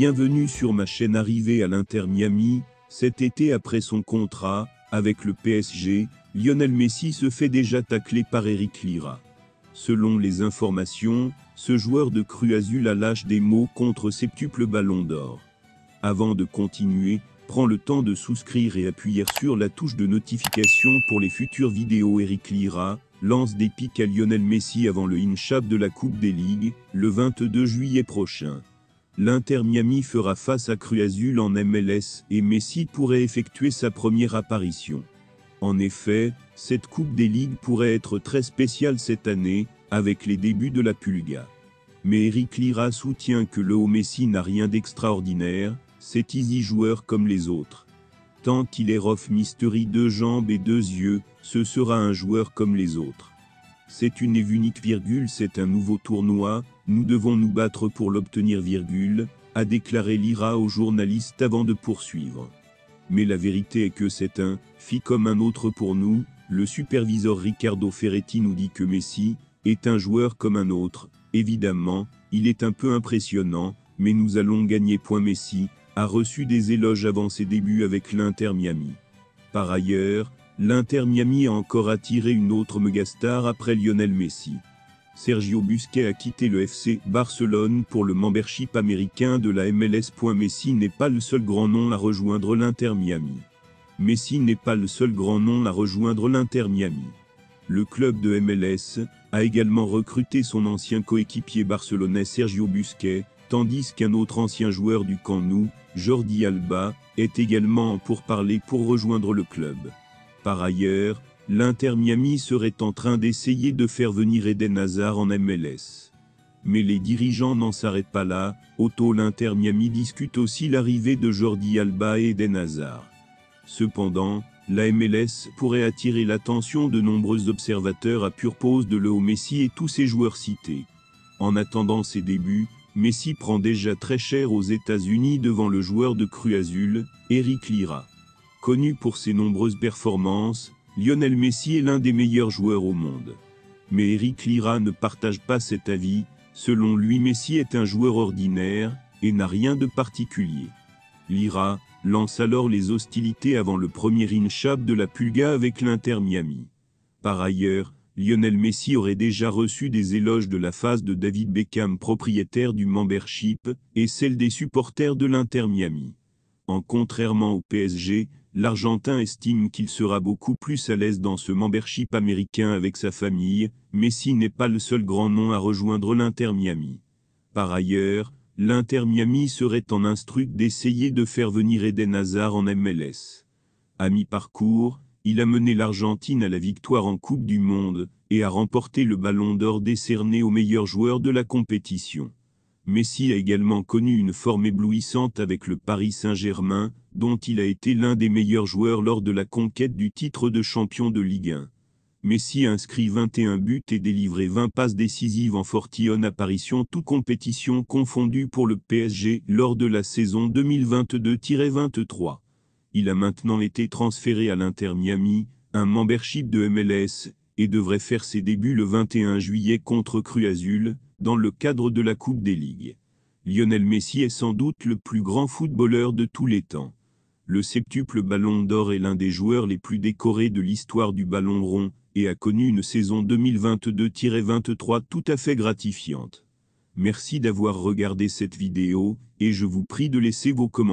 Bienvenue sur ma chaîne. Arrivé à l'Inter Miami, cet été après son contrat avec le PSG, Lionel Messi se fait déjà tacler par Eric Lira. Selon les informations, ce joueur de Cruz Azul a lâché des mots contre septuple ballon d'or. Avant de continuer, prends le temps de souscrire et appuyer sur la touche de notification pour les futures vidéos. Eric Lira lance des pics à Lionel Messi avant le in-shape de la Coupe des Ligues, le 22 juillet prochain. L'Inter Miami fera face à Cruz Azul en MLS et Messi pourrait effectuer sa première apparition. En effet, cette Coupe des Ligues pourrait être très spéciale cette année, avec les débuts de la Pulga. Mais Eric Lira soutient que le Messi n'a rien d'extraordinaire, c'est easy joueur comme les autres. Tant qu'il est rough mystery 2 jambes et 2 yeux, ce sera un joueur comme les autres. C'est une et unique virgule, c'est un nouveau tournoi, nous devons nous battre pour l'obtenir virgule, a déclaré Lira aux journalistes avant de poursuivre. Mais la vérité est que c'est un fit comme un autre pour nous, le superviseur Ricardo Ferretti nous dit que Messi est un joueur comme un autre, évidemment, il est un peu impressionnant, mais nous allons gagner. Messi a reçu des éloges avant ses débuts avec l'Inter Miami. Par ailleurs, l'Inter Miami a encore attiré une autre mégastar après Lionel Messi. Sergio Busquets a quitté le FC Barcelone pour le membership américain de la MLS. Messi n'est pas le seul grand nom à rejoindre l'Inter Miami. Messi n'est pas le seul grand nom à rejoindre l'Inter Miami. Le club de MLS a également recruté son ancien coéquipier barcelonais Sergio Busquets, tandis qu'un autre ancien joueur du Camp Nou, Jordi Alba, est également en pourparlers pour rejoindre le club. Par ailleurs, l'Inter Miami serait en train d'essayer de faire venir Eden Hazard en MLS. Mais les dirigeants n'en s'arrêtent pas là, l'Inter Miami discute aussi l'arrivée de Jordi Alba et Eden Hazard. Cependant, la MLS pourrait attirer l'attention de nombreux observateurs à purpose de Leo Messi et tous ses joueurs cités. En attendant ses débuts, Messi prend déjà très cher aux États-Unis devant le joueur de Cruz Azul, Eric Lira. Connu pour ses nombreuses performances, Lionel Messi est l'un des meilleurs joueurs au monde. Mais Eric Lira ne partage pas cet avis, selon lui Messi est un joueur ordinaire, et n'a rien de particulier. Lira lance alors les hostilités avant le premier in-shape de la Pulga avec l'Inter Miami. Par ailleurs, Lionel Messi aurait déjà reçu des éloges de la phase de David Beckham, propriétaire du membership, et celle des supporters de l'Inter Miami. Contrairement au PSG, l'Argentin estime qu'il sera beaucoup plus à l'aise dans ce membership américain avec sa famille. Messi n'est pas le seul grand nom à rejoindre l'Inter Miami. Par ailleurs, l'Inter Miami serait en instruit d'essayer de faire venir Eden Hazard en MLS. À mi-parcours, il a mené l'Argentine à la victoire en Coupe du Monde, et a remporté le ballon d'or décerné au meilleur joueur de la compétition. Messi a également connu une forme éblouissante avec le Paris Saint-Germain, dont il a été l'un des meilleurs joueurs lors de la conquête du titre de champion de Ligue 1. Messi a inscrit 21 buts et délivré 20 passes décisives en 41 apparitions toutes compétitions confondues pour le PSG lors de la saison 2022-23. Il a maintenant été transféré à l'Inter Miami, un membership de MLS, et devrait faire ses débuts le 21 juillet contre Cruz Azul, dans le cadre de la Coupe des Ligues. Lionel Messi est sans doute le plus grand footballeur de tous les temps. Le septuple ballon d'or est l'un des joueurs les plus décorés de l'histoire du ballon rond, et a connu une saison 2022-23 tout à fait gratifiante. Merci d'avoir regardé cette vidéo, et je vous prie de laisser vos commentaires.